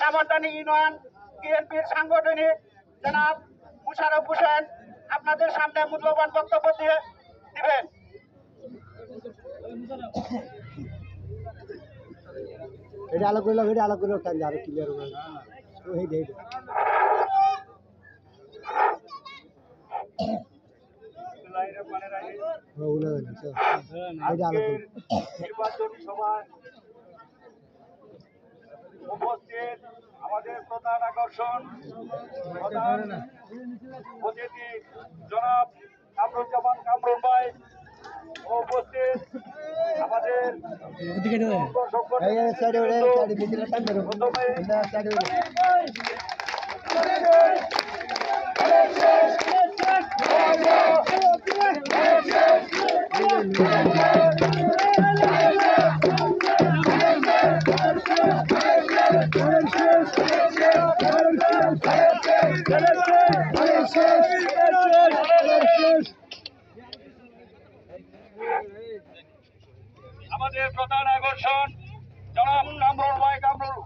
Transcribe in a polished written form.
কামারদানি union বিএনপির সাংগঠনিক জনাব মুশারফ হোসেন আপনাদের সামনে মূল্যবান বক্তব্য দিবেন। এটা আলো করে টান আরো ক্লিয়ার হবে ওই দেই নির্বাচনী সভায় উপস্থিত আমাদের প্রধান আকর্ষণ প্রধান অতিথি জনাব কামরুজ্জামান কামরুল ভাই উপস্থিত আমাদের আমাদের প্রধান আকর্ষণ জনাব কামরুল ভাই কামরুল